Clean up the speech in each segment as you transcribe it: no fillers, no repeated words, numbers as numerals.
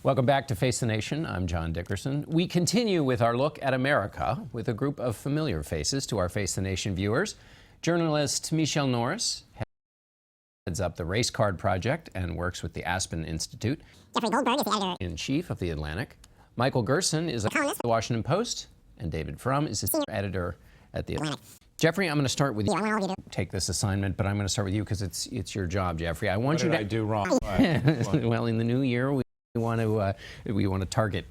Welcome back to Face the Nation. I'm John Dickerson. We continue with our look at America with a group of familiar faces to our Face the Nation viewers. Journalist Michelle Norris heads up the Race Card Project and works with the Aspen Institute. Jeffrey Goldberg is the editor-in-chief of The Atlantic. Michael Gerson is a columnist at The Washington Post, and David Frum is the senior editor at The Atlantic. Jeffrey, I'm going to start with you. I want to take this assignment, but I'm going to start with you because it's your job, Jeffrey. I want what you did to I do wrong? Well, in the new year, we want to target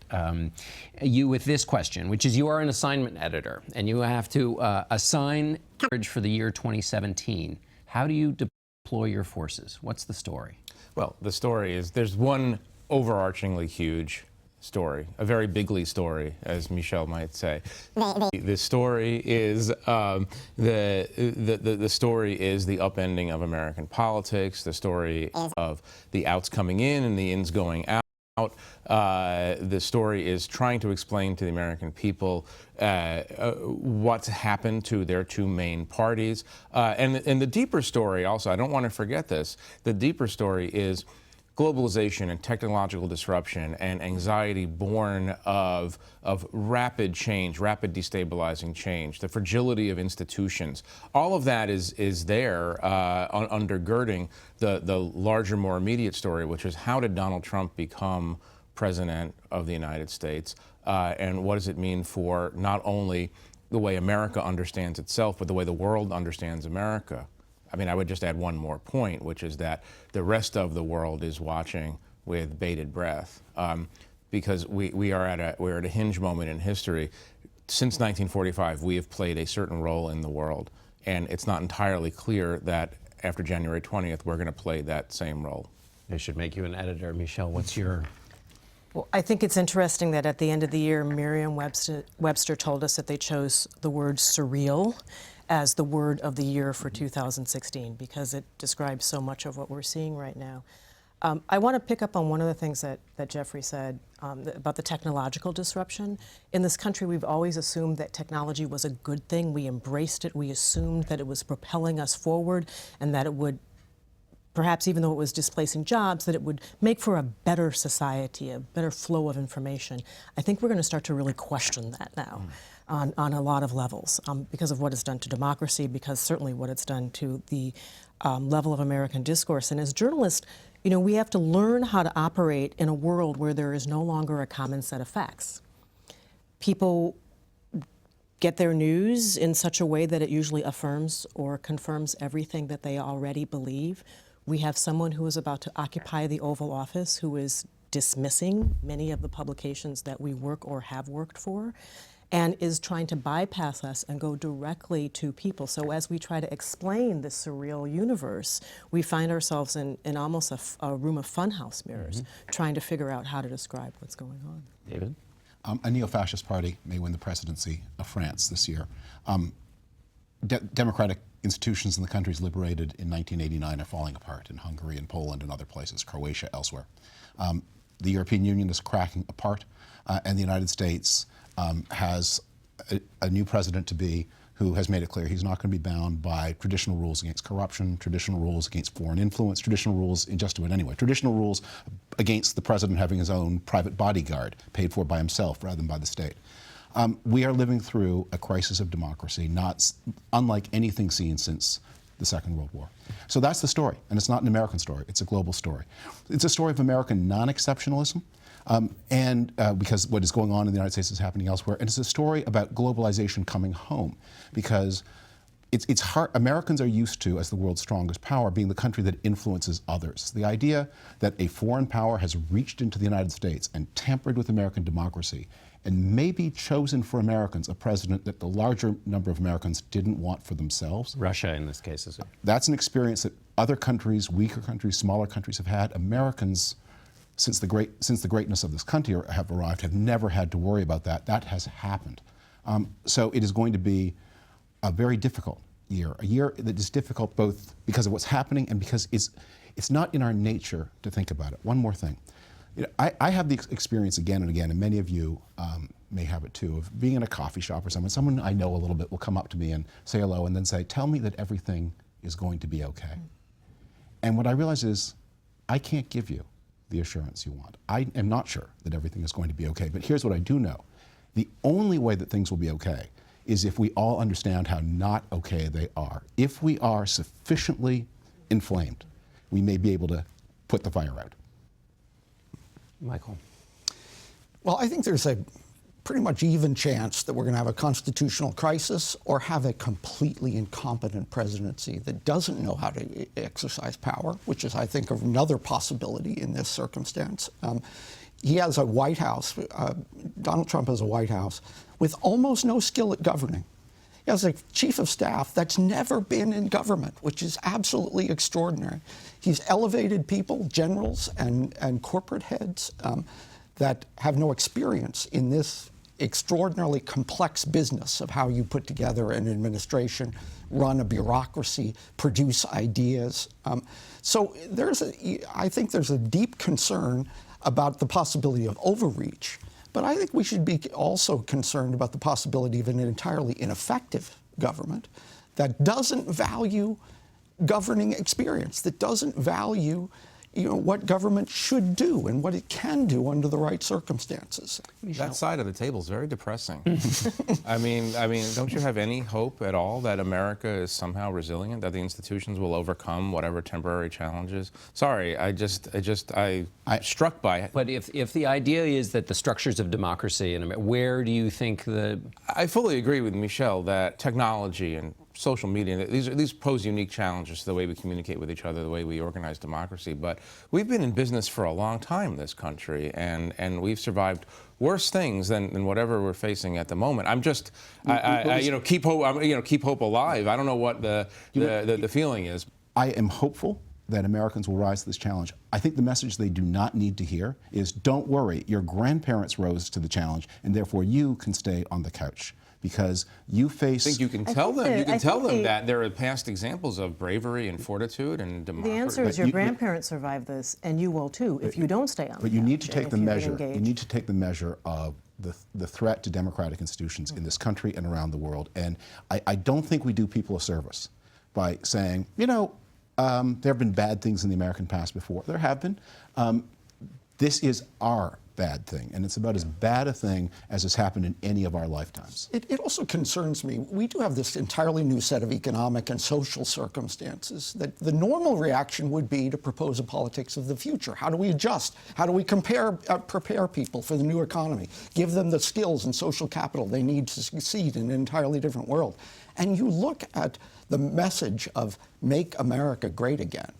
you with this question, which is: you are an assignment editor, and you have to assign coverage for the year 2017. How do you deploy your forces? What's the story? Well, the story is there's one overarchingly huge story, a very bigly story, as Michelle might say. The story is the story is the upending of American politics. The story of the outs coming in and the ins going out. The story is trying to explain to the American people what's happened to their two main parties. And the deeper story also, I don't want to forget this, the deeper story is globalization and technological disruption and anxiety born of rapid change, rapid destabilizing change, the fragility of institutions. All of that is there undergirding the larger, more immediate story, which is how did Donald Trump become president of the United States, and what does it mean for not only the way America understands itself, but the way the world understands America. I mean, I would just add one more point, which is that the rest of the world is watching with bated breath, because we're at a hinge moment in history. Since 1945, we have played a certain role in the world, and it's not entirely clear that after January 20th, we're going to play that same role. They should make you an editor. Michelle, what's your... Well, I think it's interesting that at the end of the year, Merriam-Webster told us that they chose the word surreal as the word of the year for 2016, because it describes so much of what we're seeing right now. I want to pick up on one of the things that Jeffrey said about the technological disruption. In this country, we've always assumed that technology was a good thing. We embraced it. We assumed that it was propelling us forward and that it would, perhaps even though it was displacing jobs, that it would make for a better society, a better flow of information. I think we're going to start to really question that now. On a lot of levels, because of what it's done to democracy, because certainly what it's done to the level of American discourse. And as journalists, you know, we have to learn how to operate in a world where there is no longer a common set of facts. People get their news in such a way that it usually affirms or confirms everything that they already believe. We have someone who is about to occupy the Oval Office who is dismissing many of the publications that we work or have worked for, and is trying to bypass us and go directly to people. So as we try to explain this surreal universe, we find ourselves in almost a room of funhouse mirrors, trying to figure out how to describe what's going on. David? A neo-fascist party may win the presidency of France this year. Democratic institutions in the countries liberated in 1989 are falling apart in Hungary and Poland and other places, Croatia, elsewhere. The European Union is cracking apart, and the United States has a new president-to-be who has made it clear he's not going to be bound by traditional rules against corruption, traditional rules against foreign influence, traditional rules in just about any way, traditional rules against the president having his own private bodyguard paid for by himself rather than by the state. We are living through a crisis of democracy not unlike anything seen since the Second World War. So that's the story, and it's not an American story, it's a global story. It's a story of American non-exceptionalism, because what is going on in the United States is happening elsewhere, and it's a story about globalization coming home, because it's hard. Americans are used to, as the world's strongest power, being the country that influences others. The idea that a foreign power has reached into the United States and tampered with American democracy and maybe chosen for Americans a president that the larger number of Americans didn't want for themselves. Russia, in this case, is it? That's an experience that other countries, weaker countries, smaller countries have had. Americans, since the greatness of this country have arrived, have never had to worry about that. That has happened. So it is going to be a very difficult year, a year that is difficult both because of what's happening and because it's not in our nature to think about it. One more thing. You know, I have the experience again and again, and many of you may have it too, of being in a coffee shop or someone I know a little bit will come up to me and say hello and then say, tell me that everything is going to be okay. And what I realize is I can't give you the assurance you want. I am not sure that everything is going to be okay, but here's what I do know. The only way that things will be okay is if we all understand how not okay they are. If we are sufficiently inflamed, we may be able to put the fire out. Michael. Well, I think there's a pretty much even chance that we're going to have a constitutional crisis or have a completely incompetent presidency that doesn't know how to exercise power, which is, I think, another possibility in this circumstance. He has a White House, Donald Trump has a White House with almost no skill at governing. He has a chief of staff that's never been in government, which is absolutely extraordinary. He's elevated people, generals and corporate heads that have no experience in this extraordinarily complex business of how you put together an administration, run a bureaucracy, produce ideas. So I think there's a deep concern about the possibility of overreach, but I think we should be also concerned about the possibility of an entirely ineffective government that doesn't value governing experience, that doesn't value what government should do and what it can do under the right circumstances. That side of the table is very depressing. I mean, don't you have any hope at all that America is somehow resilient, that the institutions will overcome whatever temporary challenges? Sorry, I'm struck by it. But if the idea is that the structures of democracy in America, where do you think I fully agree with Michel that technology and social media, these pose unique challenges to the way we communicate with each other, the way we organize democracy. But we've been in business for a long time in this country, and we've survived worse things than whatever we're facing at the moment. I'm just, keep hope, keep hope alive. I don't know what the feeling is. I am hopeful that Americans will rise to this challenge. I think the message they do not need to hear is, don't worry, your grandparents rose to the challenge, and therefore you can stay on the couch. Because you face... I think you can tell them. You can tell them that there are past examples of bravery and fortitude and democracy. The answer is your grandparents survived this, and you will too if you don't stay on. But you need to take the measure. You need to take the measure of the threat to democratic institutions in this country and around the world. And I don't think we do people a service by saying, there have been bad things in the American past before. There have been. This is our bad thing, and it's about as bad a thing as has happened in any of our lifetimes. It also concerns me. We do have this entirely new set of economic and social circumstances that the normal reaction would be to propose a politics of the future. How do we adjust? How do we prepare people for the new economy? Give them the skills and social capital they need to succeed in an entirely different world. And you look at the message of "Make America Great Again,"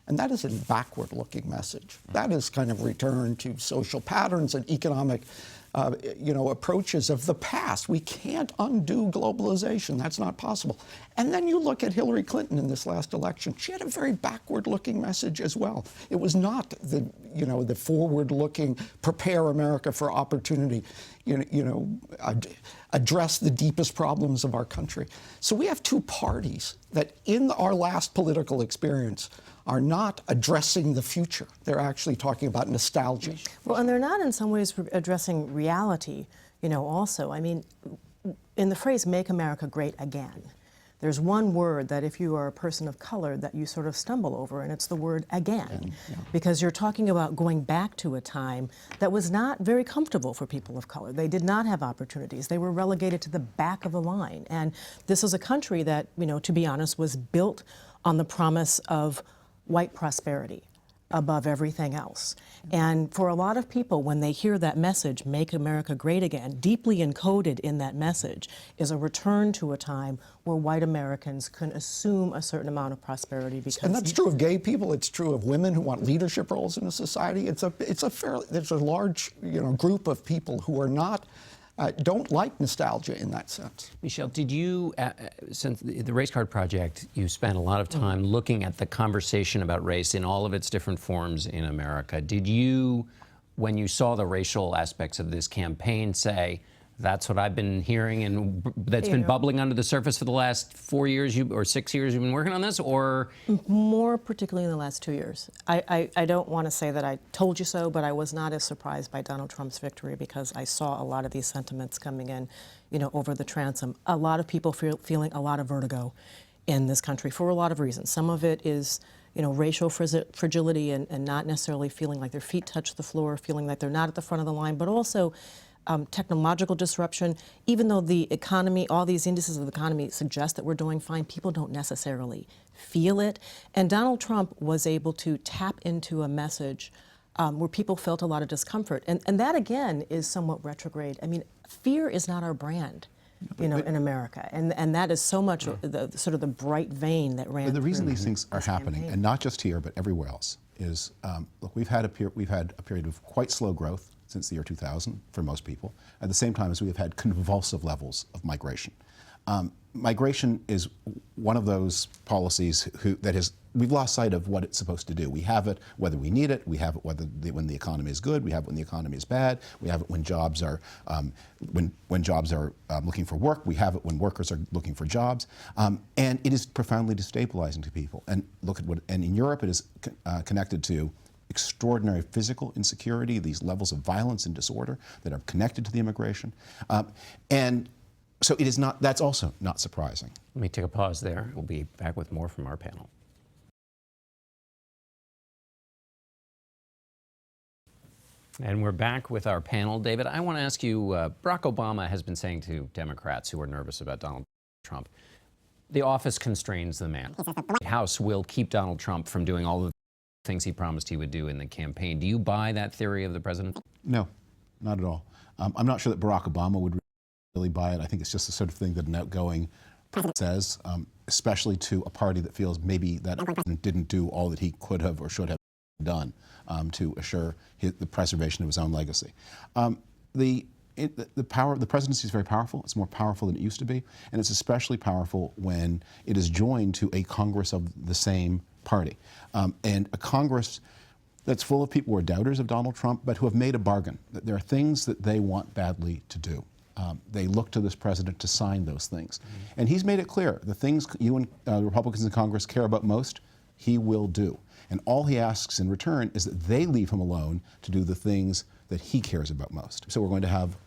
and that is a backward-looking message. That is kind of return to social patterns and economic, approaches of the past. We can't undo globalization. That's not possible. And then you look at Hillary Clinton in this last election. She had a very backward-looking message as well. It was not the forward-looking, prepare America for opportunity, address the deepest problems of our country. So we have two parties that, in our last political experience, are not addressing the future. They're actually talking about nostalgia. Well, and they're not in some ways addressing reality, also. I mean, in the phrase "Make America Great Again," there's one word that if you are a person of color that you sort of stumble over, and it's the word again. Yeah. Because you're talking about going back to a time that was not very comfortable for people of color. They did not have opportunities. They were relegated to the back of the line. And this is a country that, to be honest, was built on the promise of white prosperity above everything else. And for a lot of people, when they hear that message, "Make America Great Again," deeply encoded in that message is a return to a time where white Americans can assume a certain amount of prosperity. And that's true of gay people. It's true of women who want leadership roles in a society. There's a large group of people who are not don't like nostalgia in that sense. Michel, did you, since the Race Card Project, you spent a lot of time looking at the conversation about race in all of its different forms in America. Did you, when you saw the racial aspects of this campaign, say, that's what I've been hearing and that's been bubbling under the surface for the last 4 years or 6 years you've been working on this, or? More particularly in the last 2 years. I don't want to say that I told you so, but I was not as surprised by Donald Trump's victory because I saw a lot of these sentiments coming in, over the transom. A lot of people feeling a lot of vertigo in this country for a lot of reasons. Some of it is, racial fragility and not necessarily feeling like their feet touch the floor, feeling like they're not at the front of the line, but also technological disruption. Even though the economy, all these indices of the economy suggest that we're doing fine, people don't necessarily feel it. And Donald Trump was able to tap into a message where people felt a lot of discomfort. And that, again, is somewhat retrograde. I mean, fear is not our brand. In America, and that is so much the sort of the bright vein that ran. But the reason through these things are happening, campaign. and not just here but everywhere else, is look, we've had a period of quite slow growth since the year 2000 for most people. At the same time as we have had convulsive levels of migration. Migration is one of those policies we've lost sight of what it's supposed to do. We have it whether we need it. We have it when the economy is good. We have it when the economy is bad. We have it when jobs are when jobs are looking for work. We have it when workers are looking for jobs, and it is profoundly destabilizing to people. And look at and in Europe it is connected to extraordinary physical insecurity, these levels of violence and disorder that are connected to the immigration, and so it is not. That's also not surprising. Let me take a pause there. We'll be back with more from our panel. And we're back with our panel. David, I want to ask you, Barack Obama has been saying to Democrats who are nervous about Donald Trump, the office constrains the man. The White House will keep Donald Trump from doing all the things he promised he would do in the campaign. Do you buy that theory of the president? No, not at all. I'm not sure that Barack Obama would really buy it. I think it's just the sort of thing that an outgoing president says, especially to a party that feels maybe that president didn't do all that he could have or should have done to assure the preservation of his own legacy. The presidency is very powerful. It's more powerful than it used to be, and it's especially powerful when it is joined to a Congress of the same party, and a Congress that's full of people who are doubters of Donald Trump, but who have made a bargain. That there are things that they want badly to do. They look to this president to sign those things. And he's made it clear, the things you and the Republicans in Congress care about most, he will do. And all he asks in return is that they leave him alone to do the things that he cares about most. So we're going to have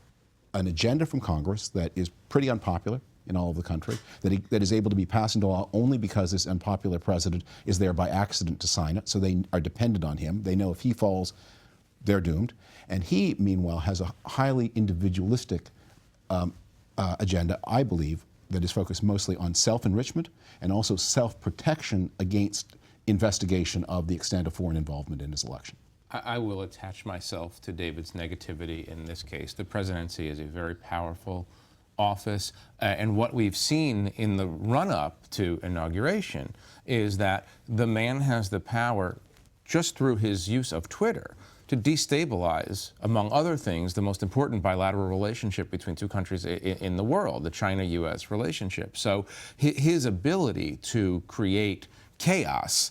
an agenda from Congress that is pretty unpopular in all of the country, that is able to be passed into law only because this unpopular president is there by accident to sign it, so they are dependent on him. They know if he falls, they're doomed. And he, meanwhile, has a highly individualistic agenda, I believe, that is focused mostly on self-enrichment and also self-protection against investigation of the extent of foreign involvement in his election. I will attach myself to David's negativity in this case. The presidency is a very powerful office, and what we've seen in the run-up to inauguration is that the man has the power, just through his use of Twitter, to destabilize, among other things, the most important bilateral relationship between two countries in the world, the China-U.S. relationship. So his ability to create chaos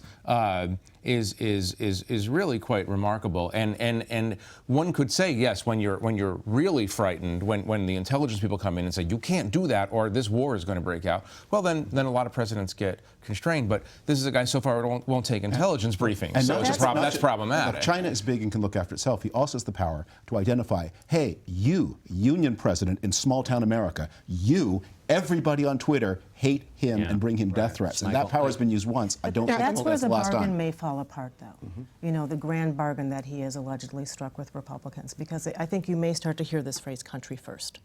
is really quite remarkable, and one could say, yes, when you're really frightened, when the intelligence people come in and say you can't do that or this war is going to break out, well then a lot of presidents get constrained. But this is a guy so far who won't take intelligence briefings, and so that's problematic. China is big and can look after itself. He also has the power to identify, hey, you, Union President in small town America, you, everybody on Twitter, hate him and bring him death threats. And that power has been used once. I don't think that's where that's the the last bargain time. may fall apart, though. You know, the grand bargain that he has allegedly struck with Republicans, because I think you may start to hear this phrase, country first.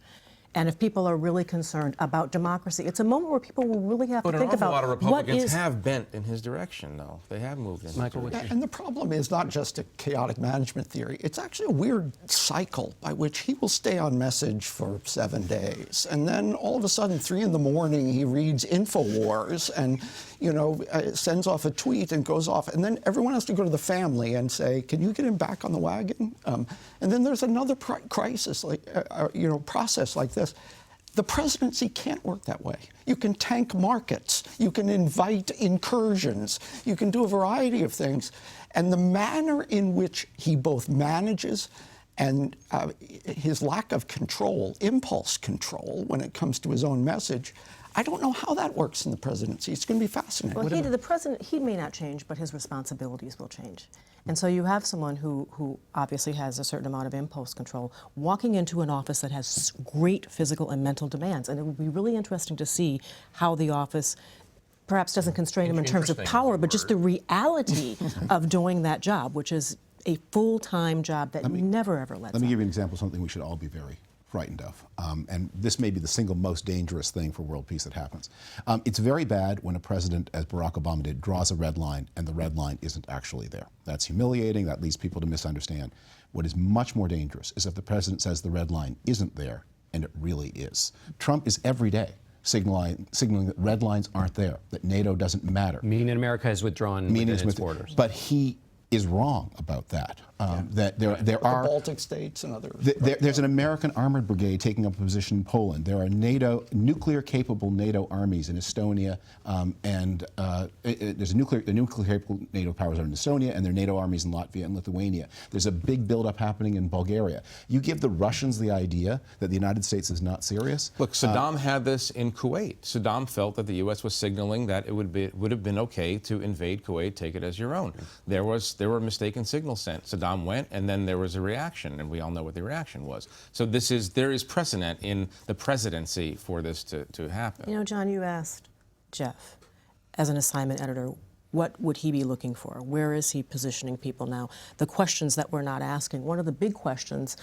And if people are really concerned about democracy, it's a moment where people will really have to think about a lot of Republicans what is... have bent in his direction, though. They have moved in his direction. And the problem is not just a chaotic management theory. It's actually a weird cycle by which he will stay on message for 7 days. And then all of a sudden, 3 in the morning, he reads InfoWars and, sends off a tweet and goes off. And then everyone has to go to the family and say, can you get him back on the wagon? And then there's another crisis, process like this. The presidency can't work that way. You can tank markets. You can invite incursions. You can do a variety of things. And the manner in which he both manages and his lack of control, impulse control, when it comes to his own message, I don't know how that works in the presidency. It's going to be fascinating. Well, the president, he may not change, but his responsibilities will change. And so you have someone who obviously has a certain amount of impulse control walking into an office that has great physical and mental demands. And it would be really interesting to see how the office perhaps doesn't constrain him in terms of power, but just the reality of doing that job, which is a full-time job that never ever lets up. Let me give you an example of something we should all be very frightened of. And this may be the single most dangerous thing for world peace that happens. It's very bad when a president, as Barack Obama did, draws a red line and the red line isn't actually there. That's humiliating. That leads people to misunderstand. What is much more dangerous is if the president says the red line isn't there and it really is. Trump is every day signaling that red lines aren't there, that NATO doesn't matter. Meaning America has withdrawn within its borders. But he is wrong about that. That there are the Baltic states and others. There's an American armored brigade taking up a position in Poland. There are nuclear-capable NATO armies in Estonia, and there's nuclear-capable NATO powers are in Estonia, and there are NATO armies in Latvia and Lithuania. There's a big buildup happening in Bulgaria. You give the Russians the idea that the United States is not serious. Look, Saddam had this in Kuwait. Saddam felt that the U.S. was signaling that it would have been okay to invade Kuwait, take it as your own. There were mistaken signals sent. Saddam went, and then there was a reaction, and we all know what the reaction was. So there is precedent in the presidency for this to happen. You know, John, you asked Jeff, as an assignment editor, what would he be looking for? Where is he positioning people now? The questions that we're not asking. One of the big questions,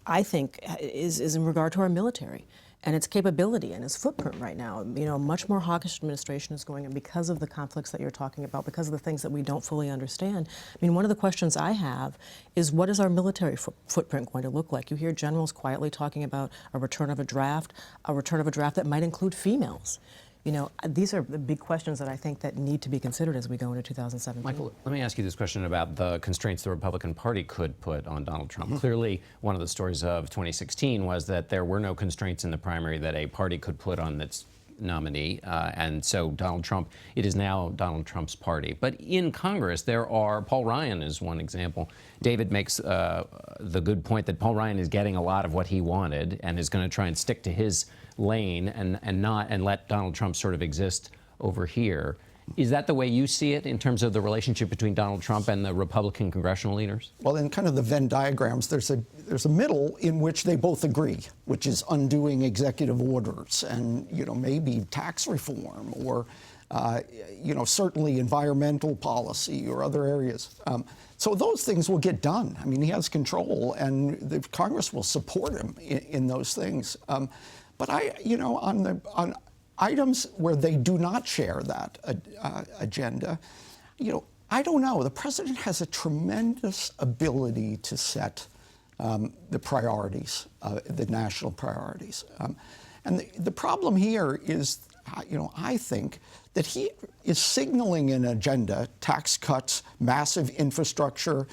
I think, is in regard to our military and its capability and its footprint right now. You know, a much more hawkish administration is going on because of the conflicts that you're talking about, because of the things that we don't fully understand. I mean, one of the questions I have is, what is our military footprint going to look like? You hear generals quietly talking about a return of a draft that might include females. You know, these are the big questions that I think that need to be considered as we go into 2017. Michael, let me ask you this question about the constraints the Republican Party could put on Donald Trump. Clearly, one of the stories of 2016 was that there were no constraints in the primary that a party could put on its nominee, and so it is now Donald Trump's party. But in Congress, Paul Ryan is one example. David makes the good point that Paul Ryan is getting a lot of what he wanted and is going to try and stick to his lane and let Donald Trump sort of exist over here. Is that the way you see it in terms of the relationship between Donald Trump and the Republican congressional leaders? Well, in kind of the Venn diagrams, there's a middle in which they both agree, which is undoing executive orders and, you know, maybe tax reform or, you know, certainly environmental policy or other areas. So those things will get done. I mean, he has control, and the Congress will support him in those things. But you know, on items where they do not share that agenda, you know, I don't know. The president has a tremendous ability to set the priorities, the national priorities. And the problem here is, you know, I think that he is signaling an agenda: tax cuts, massive infrastructure,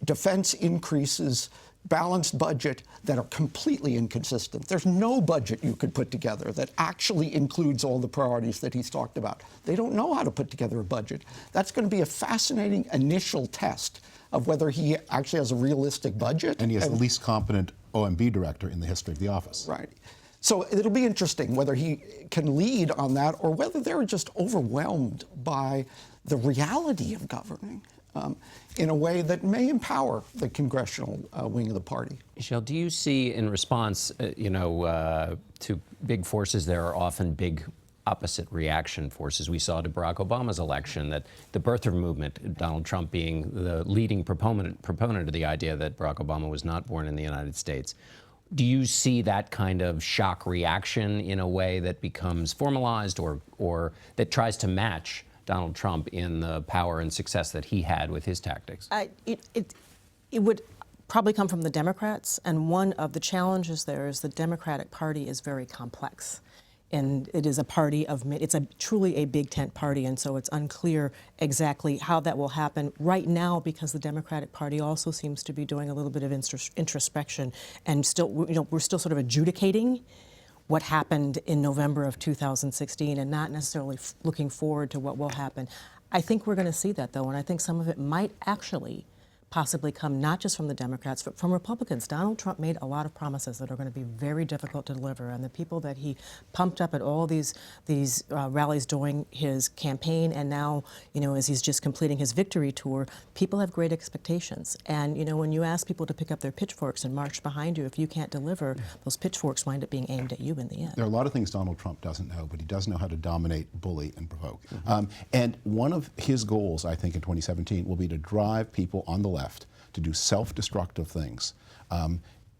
defense increases, balanced budget, that are completely inconsistent. There's no budget you could put together that actually includes all the priorities that he's talked about. They don't know how to put together a budget. That's going to be a fascinating initial test of whether he actually has a realistic budget. And he has the least competent OMB director in the history of the office. Right. So it'll be interesting whether he can lead on that or whether they're just overwhelmed by the reality of governing in a way that may empower the congressional wing of the party. Michelle, do you see in response, to big forces, there are often big opposite reaction forces? We saw to Barack Obama's election that the birther movement, Donald Trump being the leading proponent of the idea that Barack Obama was not born in the United States. Do you see that kind of shock reaction in a way that becomes formalized or that tries to match Donald Trump in the power and success that he had with his tactics? It would probably come from the Democrats, and one of the challenges there is the Democratic Party is very complex. And it is a party it's truly a big tent party, and so it's unclear exactly how that will happen right now, because the Democratic Party also seems to be doing a little bit of introspection and still, you know, we're still sort of adjudicating what happened in November of 2016 and not necessarily looking forward to what will happen. I think we're going to see that, though, and I think some of it might actually possibly come not just from the Democrats, but from Republicans. Donald Trump made a lot of promises that are going to be very difficult to deliver, and the people that he pumped up at all these rallies during his campaign, and now, you know, as he's just completing his victory tour, people have great expectations. And, you know, when you ask people to pick up their pitchforks and march behind you, if you can't deliver, those pitchforks wind up being aimed at you in the end. There are a lot of things Donald Trump doesn't know, but he does know how to dominate, bully, and provoke. And one of his goals, I think, in 2017 will be to drive people on the left to do self-destructive things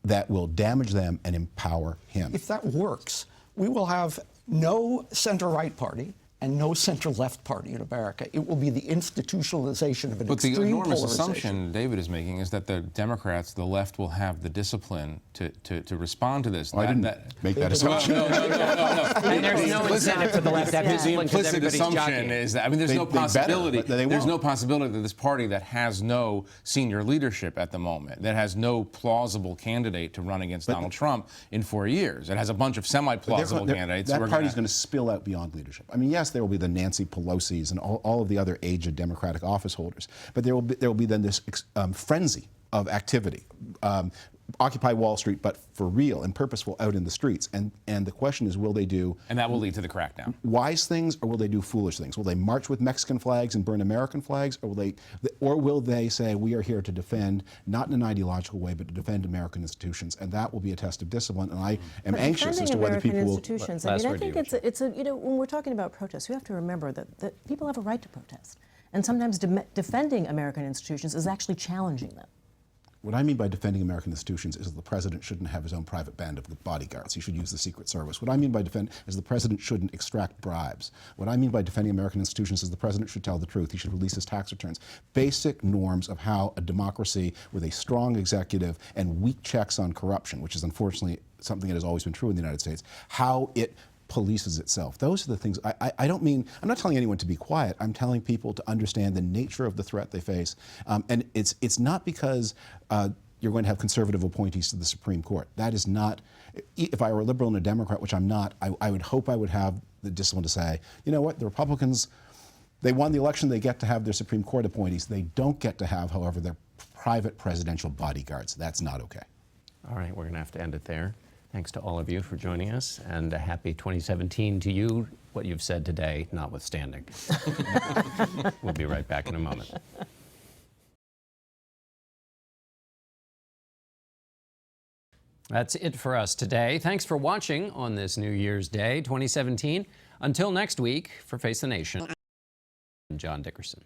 that will damage them and empower him. If that works, we will have no center-right party and no center-left party in America. It will be the institutionalization of an extreme But the enormous polarization. assumption David is making is that the Democrats, the left, will have the discipline to respond to this. I didn't make that assumption. No. And there's no incentive for the left to have The discipline because implicit everybody's assumption jockeying. is that, I mean, there's no They better, possibility. but they There's no won't. possibility that this party that has no senior leadership at the moment, that has no plausible candidate to run against Donald Trump in 4 years. It has a bunch of semi-plausible candidates. That party's going to spill out beyond leadership. I mean, yes, there will be the Nancy Pelosi's and all of the other aged Democratic office holders, but there will be then this frenzy of activity. Occupy Wall Street, but for real and purposeful out in the streets. And the question is, will they do And that will lead to the crackdown. wise things, or will they do foolish things? Will they march with Mexican flags and burn American flags, or will they say, we are here to defend, not in an ideological way, but to defend American institutions? And that will be a test of discipline. And I am anxious as to whether people will. Institutions. Last I word to think you, it's a, you know, when we're talking about protests, we have to remember that people have a right to protest. And sometimes defending American institutions is actually challenging them. What I mean by defending American institutions is that the president shouldn't have his own private band of bodyguards. He should use the Secret Service. What I mean by defend is the president shouldn't extract bribes. What I mean by defending American institutions is the president should tell the truth. He should release his tax returns. Basic norms of how a democracy with a strong executive and weak checks on corruption, which is unfortunately something that has always been true in the United States, how it polices itself. Those are the things. I don't mean, I'm not telling anyone to be quiet. I'm telling people to understand the nature of the threat they face. And it's not because you're going to have conservative appointees to the Supreme Court. That is not, if I were a liberal and a Democrat, which I'm not, I would hope I would have the discipline to say, you know what, the Republicans, they won the election, they get to have their Supreme Court appointees. They don't get to have, however, their private presidential bodyguards. That's not okay. All right, we're going to have to end it there. Thanks to all of you for joining us, and a happy 2017 to you, what you've said today notwithstanding. We'll be right back in a moment. That's it for us today. Thanks for watching on this New Year's Day 2017. Until next week, for Face the Nation, I'm John Dickerson.